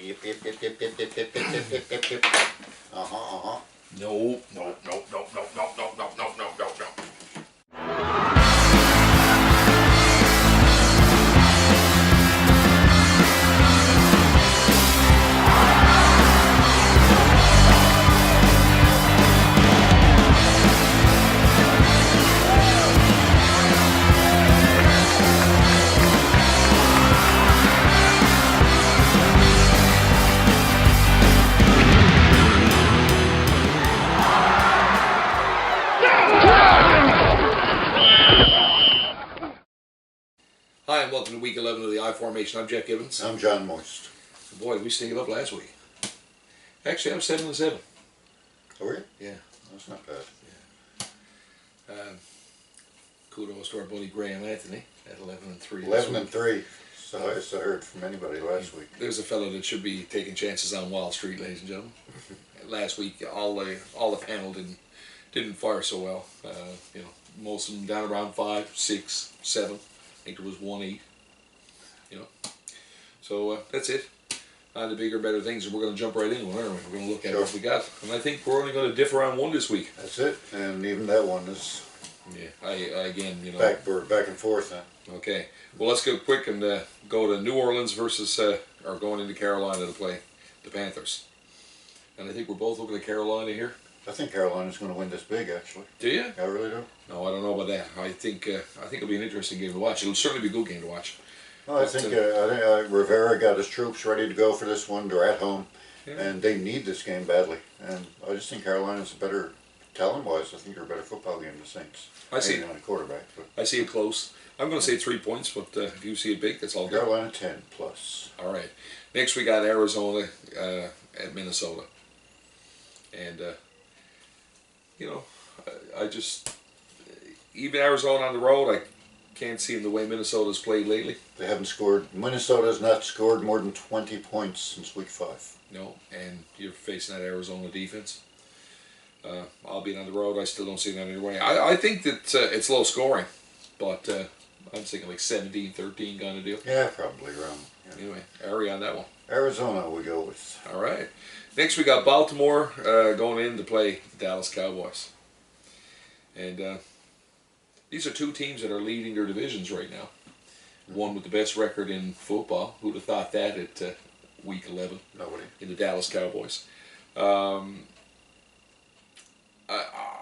Yep, yep, yep, yep, yep, yep, yep, yep, yep, yep, yep. No. Hi, and welcome to week 11 of the Formation. I'm Jeff Gibbons. I'm John Moist. Boy, we stayed up last week. Actually, I'm 7-7. Oh, were you? Yeah. That's not bad. Kudos to our buddy Graham Anthony at 11-3. 11-3. It's the highest I heard from anybody last week. There's a fellow that should be taking chances on Wall Street, ladies and gentlemen. Last week, all the panel didn't fire so well. Most of them down around 5, 6, 7. I think there was 1-8. So that's it. The bigger, better things, and we're going to jump right into it, aren't we? We're going to look at what we got, and I think we're only going to differ on one this week. That's it, and even that one is. Yeah, again, back and forth. Huh? Okay, well, let's go quick and go to New Orleans versus or going into Carolina to play the Panthers, and I think we're both looking at Carolina here. I think Carolina's going to win this big, actually. Do you? I really do. No, I don't know about that. I think it'll be an interesting game to watch. It'll certainly be a good game to watch. Well, I think Rivera got his troops ready to go for this one. They're at home, and they need this game badly. And I just think Carolina's better, talent-wise. I think they're a better football game than the Saints. I see. On a quarterback. But I see it close. I'm going to say 3 points, but if you see it big, that's all good. Carolina 10 plus. All right. Next, we got Arizona at Minnesota, and I just even Arizona on the road, I can't see the way Minnesota's played lately. They haven't scored. Minnesota has not scored more than 20 points since week 5. No, and you're facing that Arizona defense. I'll be on the road. I still don't see that anyway. I think that it's low scoring, but I'm thinking like 17-13 kind of deal. Yeah, probably around. Yeah. Anyway, Ari on that one. Arizona we go with. All right. Next we got Baltimore going in to play the Dallas Cowboys. And these are two teams that are leading their divisions right now. One with the best record in football. Who'd have thought that at week 11? Nobody. In the Dallas Cowboys.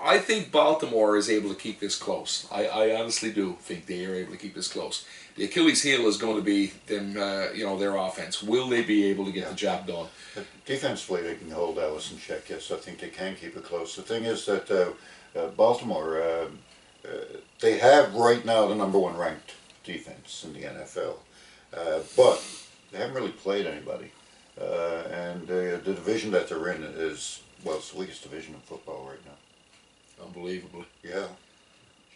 I think Baltimore is able to keep this close. I honestly do think they are able to keep this close. The Achilles heel is going to be them, their offense. Will they be able to get the job done? Defensively, they can hold Dallas in check. Yes, I think they can keep it close. The thing is that Baltimore, they have right now the #1 ranked defense in the NFL, but they haven't really played anybody. And the division that they're in is, well, it's the weakest division in football right now. Unbelievably. Yeah.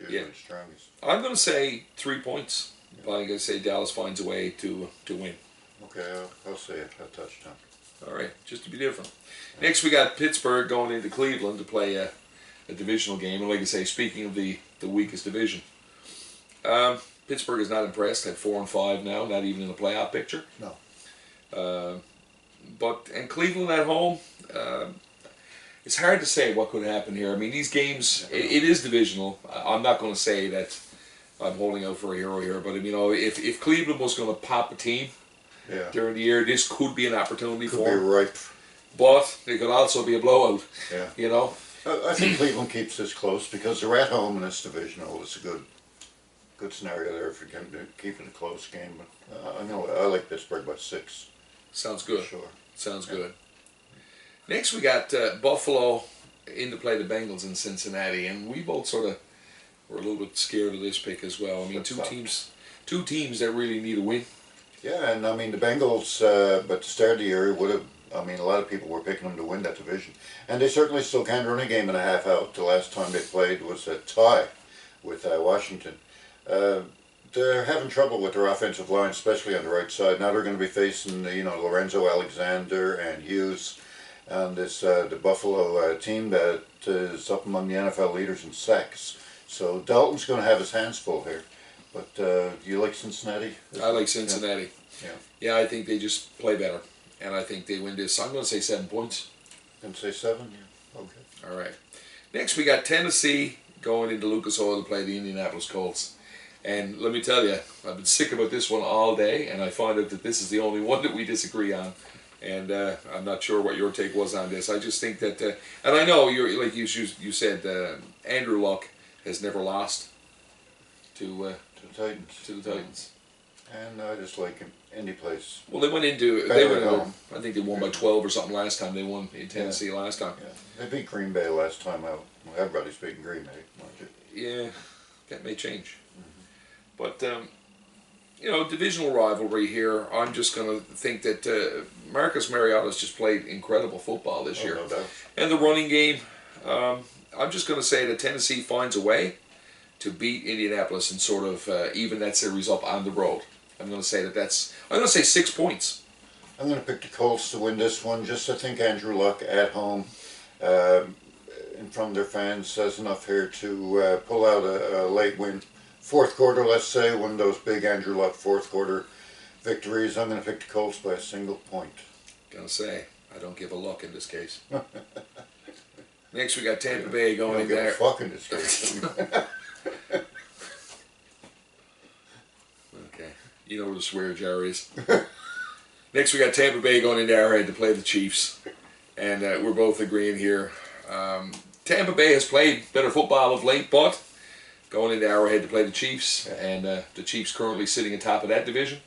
Usually the strongest. I'm going to say 3 points. Yeah. But I'm going to say Dallas finds a way to win. Okay, I'll say a touchdown. All right, just to be different. Next, we got Pittsburgh going into Cleveland to play a divisional game. And like I say, speaking of the weakest division, Pittsburgh is not impressed at 4-5 now, not even in the playoff picture. No. And Cleveland at home, it's hard to say what could happen here. I mean, these games, it is divisional. I'm not going to say that I'm holding out for a hero here, but if Cleveland was going to pop a team during the year, this could be an opportunity for them. Could be ripe. But it could also be a blowout. Yeah. I think Cleveland keeps this close because they're at home in this divisional. It's a good scenario there if you can keep it a close game. But I like Pittsburgh by 6. Sounds good. Sure. Sounds good. Next, we got Buffalo in to play the Bengals in Cincinnati, and we both sort of were a little bit scared of this pick as well. I mean, two teams that really need a win. Yeah, and I mean the Bengals, but to start the year, would have. I mean, a lot of people were picking them to win that division, and they certainly still can run a game and a half out. The last time they played was a tie with Washington. They're having trouble with their offensive line, especially on the right side. Now they're going to be facing, Lorenzo Alexander and Hughes, and this the Buffalo team that is up among the NFL leaders in sacks. So Dalton's going to have his hands full here. But do you like Cincinnati? I like Cincinnati. Yeah. Yeah, I think they just play better. and I think they win this. I'm going to say 7 points. Can say 7. Yeah. Okay. All right. Next, we got Tennessee going into Lucas Oil to play the Indianapolis Colts. And let me tell you, I've been sick about this one all day, and I find out that this is the only one that we disagree on. And I'm not sure what your take was on this. I just think that, and I know you're like you said, Andrew Luck has never lost to the Titans. To the Titans. And I just like him. Indy plays. Well, they went into I think they won by 12 or something last time. They won in Tennessee last time. Yeah, they beat Green Bay last time out. Well, everybody's beating Green Bay, mind you. Yeah, that may change. But you know, divisional rivalry here. I'm just going to think that Marcus Mariota's just played incredible football this year, no doubt. And the running game. I'm just going to say that Tennessee finds a way to beat Indianapolis and sort of even that series up on the road. I'm going to say I'm going to say 6 points. I'm going to pick the Colts to win this one. Just I think Andrew Luck at home, in front of their fans, has enough here to pull out a late win. Fourth quarter, let's say, one of those big Andrew Luck fourth quarter victories. I'm going to pick the Colts by a single point. Going to say, I don't give a luck in this case. Next, we got Tampa Bay going in there. Fuck in this case. Okay, you know where the swear jar is. Next, we got Tampa Bay going into Arrowhead to play the Chiefs, and we're both agreeing here. Tampa Bay has played better football of late, but going into Arrowhead to play the Chiefs, and the Chiefs currently sitting atop of that division.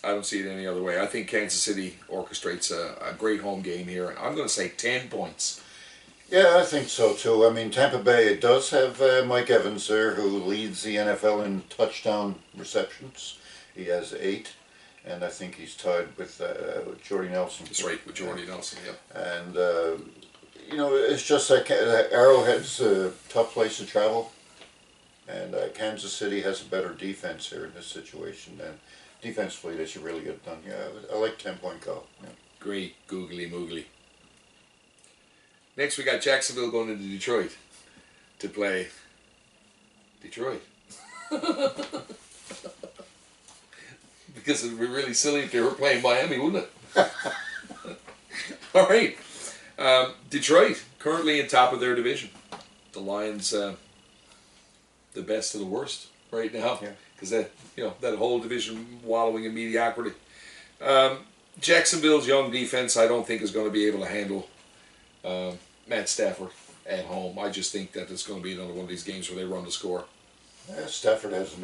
I don't see it any other way. I think Kansas City orchestrates a great home game here. I'm going to say 10 points. Yeah, I think so too. I mean, Tampa Bay does have Mike Evans there, who leads the NFL in touchdown receptions. He has 8, and I think he's tied with Jordy Nelson. That's right, with Jordy Nelson, yeah. And, you know, it's just like Arrowhead's a tough place to travel, and Kansas City has a better defense here in this situation. And defensively, they should really get it done. Yeah, I like 10-point call. Yeah. Great googly moogly. Next, we got Jacksonville going into Detroit to play Detroit. Because it would be really silly if they were playing Miami, wouldn't it? All right. Detroit, currently in top of their division. The Lions, the best of the worst right now. Because that whole division wallowing in mediocrity. Jacksonville's young defense, I don't think is going to be able to handle Matt Stafford at home. I just think that it's going to be another one of these games where they run the score. Yeah, Stafford has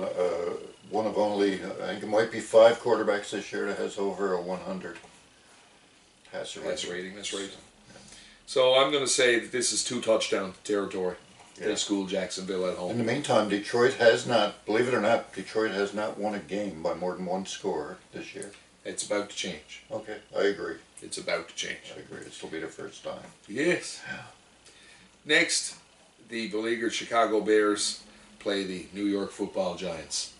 one of only, I think it might be 5 quarterbacks this year that has over a 100 passer rating. That's right. Yeah. So I'm going to say that this is 2-touchdown territory. Yeah. They school Jacksonville at home. In the meantime, Detroit has not, believe it or not, Detroit has not won a game by more than 1 score this year. It's about to change. Okay, I agree. It's about to change. I agree. This will be the first time. Yes. Next, the beleaguered Chicago Bears play the New York Football Giants.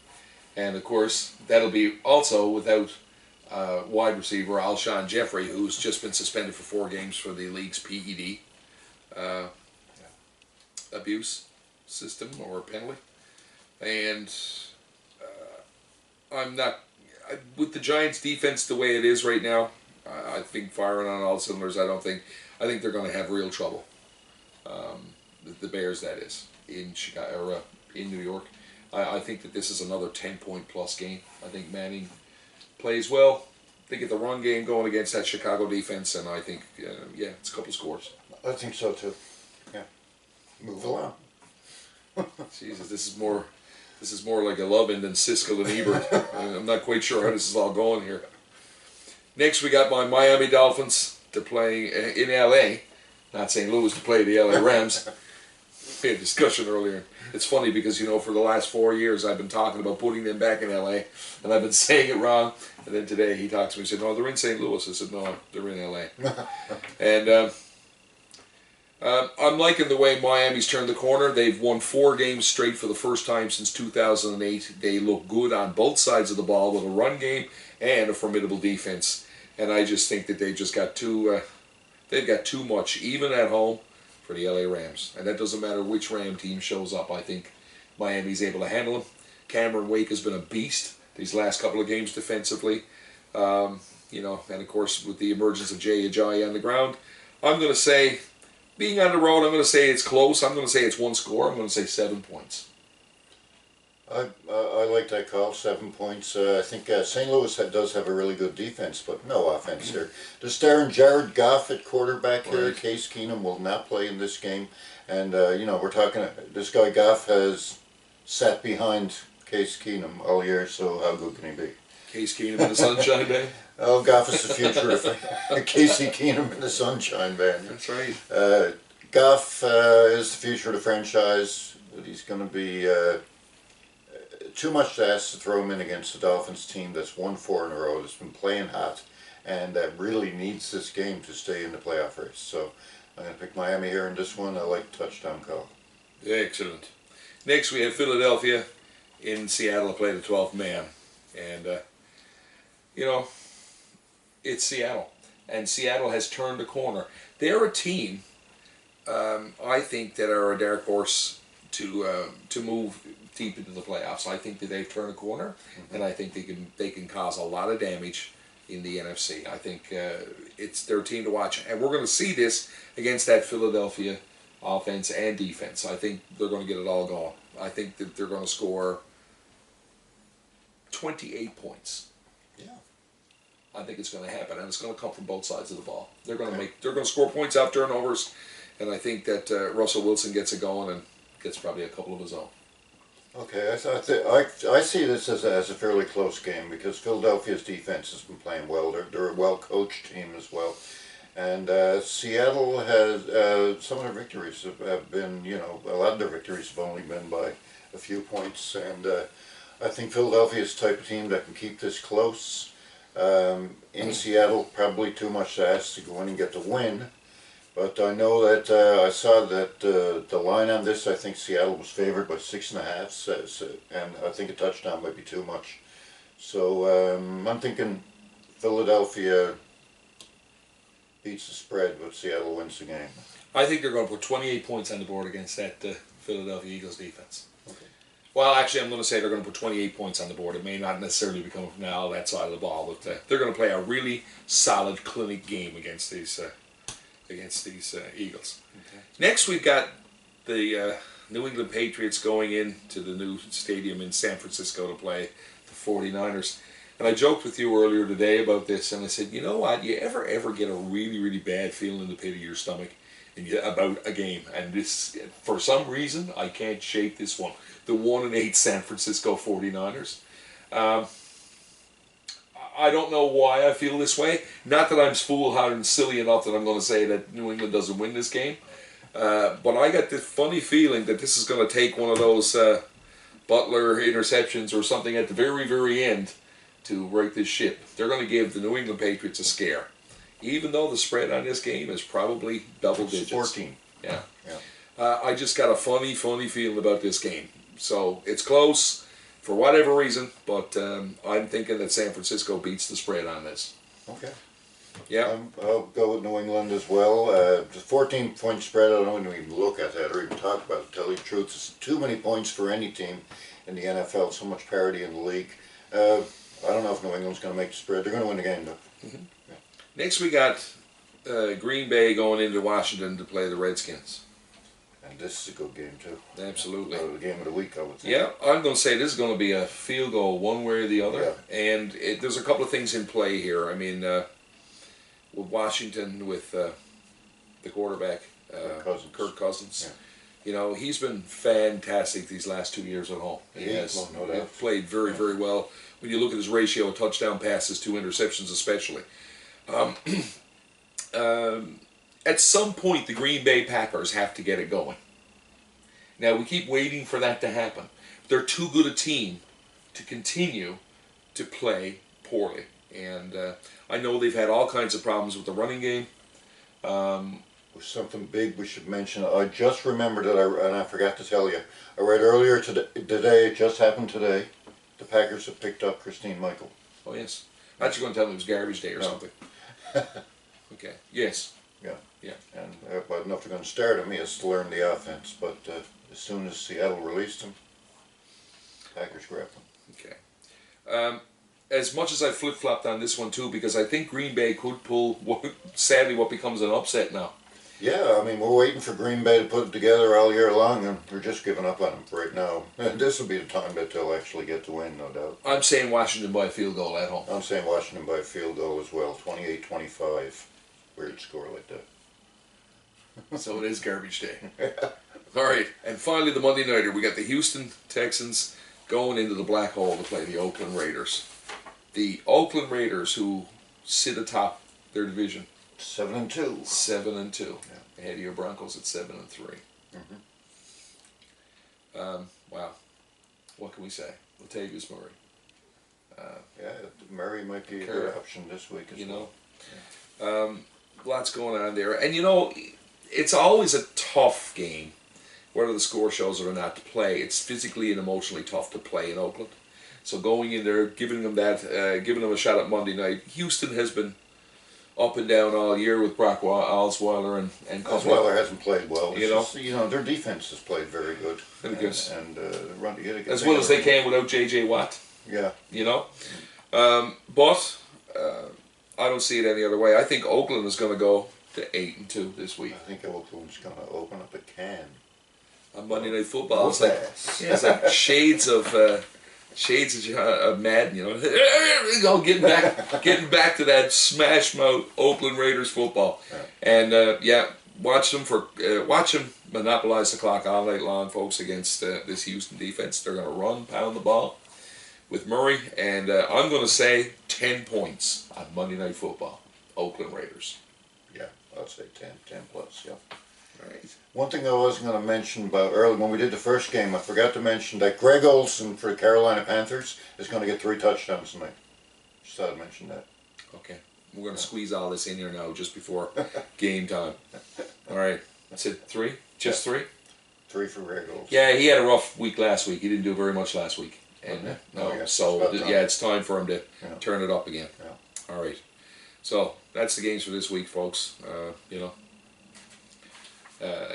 And, of course, that'll be also without wide receiver Alshon Jeffrey, who's just been suspended for 4 games for the league's PED abuse system or penalty. And I'm not... with the Giants' defense the way it is right now, I think firing on all cylinders, I think they're going to have real trouble. The Bears, that is, in Chicago, or in New York. I think that this is another 10-point plus game. I think Manning plays well. They get the run game going against that Chicago defense, and I think, it's a couple scores. I think so too. Yeah. Move along. Jesus, this is more like a love-in than Siskel and Ebert. I'm not quite sure how this is all going here. Next, we got my Miami Dolphins to play in L.A., not St. Louis, to play the L.A. Rams. We had a discussion earlier. It's funny because, for the last 4 years I've been talking about putting them back in L.A., and I've been saying it wrong. And then today he talks to me and said, no, they're in St. Louis. I said, no, they're in L.A. And I'm liking the way Miami's turned the corner. They've won 4 games straight for the first time since 2008. They look good on both sides of the ball with a run game and a formidable defense. And I just think that they've just got they've got too much, even at home, for the LA Rams. And that doesn't matter which Ram team shows up. I think Miami's able to handle them. Cameron Wake has been a beast these last couple of games defensively. you know, and of course with the emergence of Jay Ajayi on the ground, I'm going to say, being on the road, I'm going to say it's close. I'm going to say it's one score. I'm going to say 7 points. I like that call, 7 points. I think St. Louis does have a really good defense, but no offense here. They're starring Jared Goff at quarterback here. Right. Case Keenum will not play in this game. And, you know, we're talking, this guy Goff has sat behind Case Keenum all year, so how good can he be? Case Keenum in the Sunshine Band. Oh, Goff is the future of Casey Keenum in the Sunshine Band. That's right. Goff is the future of the franchise, but he's going to be too much to ask to throw him in against the Dolphins team that's won 4 in a row, that's been playing hot, and that really needs this game to stay in the playoff race. So I'm going to pick Miami here in this one. I like touchdown call. Excellent. Next we have Philadelphia in Seattle to play the 12th man. And, you know, it's Seattle. And Seattle has turned a corner. They're a team, I think, that are a dark horse to move deep into the playoffs. I think that they've turned a corner, and I think they can cause a lot of damage in the NFC. I think it's their team to watch, and we're going to see this against that Philadelphia offense and defense. I think they're going to get it all going. I think that they're going to score 28 points. Yeah. I think it's going to happen, and it's going to come from both sides of the ball. They're going to score points out turnovers, and I think that Russell Wilson gets it going and gets probably a couple of his own. Okay, I see this as a fairly close game because Philadelphia's defense has been playing well. They're a well-coached team as well. And Seattle has, some of their victories have been, you know, a lot of their victories have only been by a few points. And I think Philadelphia is the type of team that can keep this close. In Seattle, probably too much to ask to go in and get the win. But I know that I saw that the line on this, I think Seattle was favored by 6.5, and I think a touchdown might be too much. So I'm thinking Philadelphia beats the spread, but Seattle wins the game. I think they're going to put 28 points on the board against that Philadelphia Eagles defense. Okay. Well, actually, I'm going to say they're going to put 28 points on the board. It may not necessarily be coming from now that side of the ball, but they're going to play a really solid clinic game against these Eagles. Okay. Next, we've got the New England Patriots going into the new stadium in San Francisco to play the 49ers. And I joked with you earlier today about this, and I said, you know what? You ever get a really, really bad feeling in the pit of your stomach about a game? And this, for some reason, I can't shake this one. The 1-8 San Francisco 49ers. I don't know why I feel this way. Not that I'm foolhardy and silly enough that I'm going to say that New England doesn't win this game. But I got this funny feeling that this is going to take one of those Butler interceptions or something at the very, very end to break this ship. They're going to give the New England Patriots a scare. Even though the spread on this game is probably double digits. 14. Yeah. Yeah. I just got a funny feeling about this game. So it's close for whatever reason, but I'm thinking that San Francisco beats the spread on this. Okay. Yeah. I'll go with New England as well. The 14-point spread, I don't even look at that or even talk about it, to tell you the truth. It's too many points for any team in the NFL, so much parity in the league. I don't know if New England's going to make the spread. They're going to win the game, though. Mm-hmm. Yeah. Next, we got Green Bay going into Washington to play the Redskins. And this is a good game, too. Absolutely. The game of the week, I would think. Yeah, I'm going to say this is going to be a field goal one way or the other. Yeah. And there's a couple of things in play here. I mean, with Washington, with the quarterback, Kirk Cousins. Yeah. You know, he's been fantastic these last 2 years at home. He has no doubt. played very, very well. When you look at his ratio of touchdown passes to interceptions especially. At some point, the Green Bay Packers have to get it going. Now, we keep waiting for that to happen. They're too good a team to continue to play poorly. And I know they've had all kinds of problems with the running game. Something big we should mention. I just remembered that, and I forgot to tell you. I read earlier today, it just happened today, the Packers have picked up Christine Michael. Oh, yes. I thought you were going to tell me it was garbage day or something. Okay. Yes. Yeah. Yeah. And I don't know if they're going to start him. He has to learn the offense. But as soon as Seattle released him, Packers grabbed him. Okay. as much as I flip-flopped on this one too, because I think Green Bay could pull, sadly, what becomes an upset now. Yeah, I mean, we're waiting for Green Bay to put it together all year long, and we're just giving up on them right now. This will be the time that they'll actually get the win, no doubt. I'm saying Washington by a field goal at home. I'm saying Washington by a field goal as well, 28-25. Weird score like that. So it is garbage day. All right, and finally the Monday nighter. We got the Houston Texans going into the black hole to play the Oakland Raiders. The Oakland Raiders, who sit atop their division, 7-2. 7-2. Yeah. Ahead of your Broncos at 7-3. Wow, what can we say? Latavius Murray. Yeah, Murray might be a Carrot. good option this week as You well. know, lots going on there, and you know, it's always a tough game, whether the score shows it or not, to play. It's physically and emotionally tough to play in Oakland. So going in there, giving them a shot at Monday night. Houston has been up and down all year with Brock Osweiler and company. Osweiler hasn't played well. It's You know? just, their defense has played very good. Very good. And run As well as they can without J.J. Watt. Yeah. You know? But I don't see it any other way. I think Oakland is going to go to 8-2 this week. I think Oakland's going to open up a can. On Monday Night Football, it's Yes. it's like shades of Madden, you know, getting back to that smash mouth Oakland Raiders football, and watch them monopolize the clock all night long, folks, against this Houston defense. They're going to run, pound the ball with Murray, and I'm going to say 10 points on Monday Night Football, Oakland Raiders. Yeah, I'd say 10 plus, yeah. Right. One thing I was going to mention about earlier, when we did the first game, I forgot to mention that Greg Olsen for the Carolina Panthers is going to get 3 touchdowns tonight. Just thought I'd mention that. Okay. We're going to squeeze all this in here now just before game time. All right. That's it. 3? Just 3? 3 for Greg Olsen. Yeah, he had a rough week last week. He didn't do very much last week. And so it's time for him to turn it up again. Yeah. All right. So that's the games for this week, folks.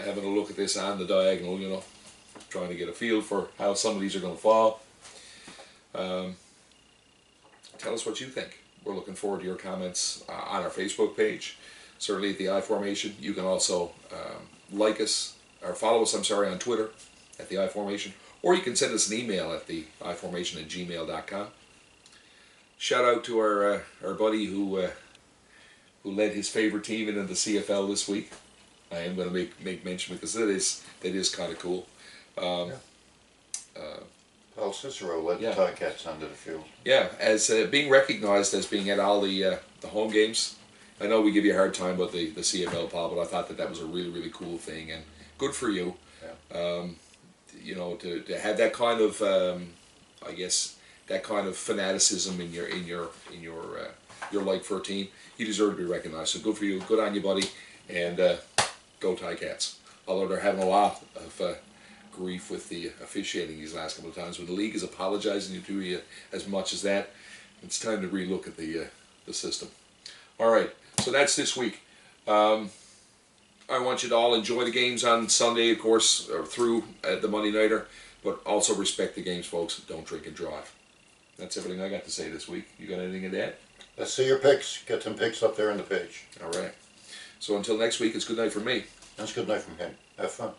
Having a look at this on the diagonal, trying to get a feel for how some of these are going to fall. Tell us what you think. We're looking forward to your comments on our Facebook page, certainly at the I-Formation. You can also like us, or follow us, on Twitter at the I-Formation, or you can send us an email at the iformation@gmail.com. Shout out to our buddy who led his favorite team into the CFL this week. I am going to make mention because that is kind of cool. Paul Cicero led the Ticats onto the field. Yeah, as being recognized as being at all the home games. I know we give you a hard time about the CFL, Paul, but I thought that was a really, really cool thing, and good for you. Yeah. To have that kind of that kind of fanaticism in your like for a team, you deserve to be recognized. So good for you, good on you, buddy, and go Ticats. Although they're having a lot of grief with the officiating these last couple of times, when the league is apologizing to you as much as that, it's time to relook at the system. All right, so that's this week. I want you to all enjoy the games on Sunday, of course, through the Monday Nighter, but also respect the games, folks. Don't drink and drive. That's everything I got to say this week. You got anything to add? Let's see your picks. Get some picks up there on the page. All right. So until next week, it's good night from me. That's good night from him. Have fun.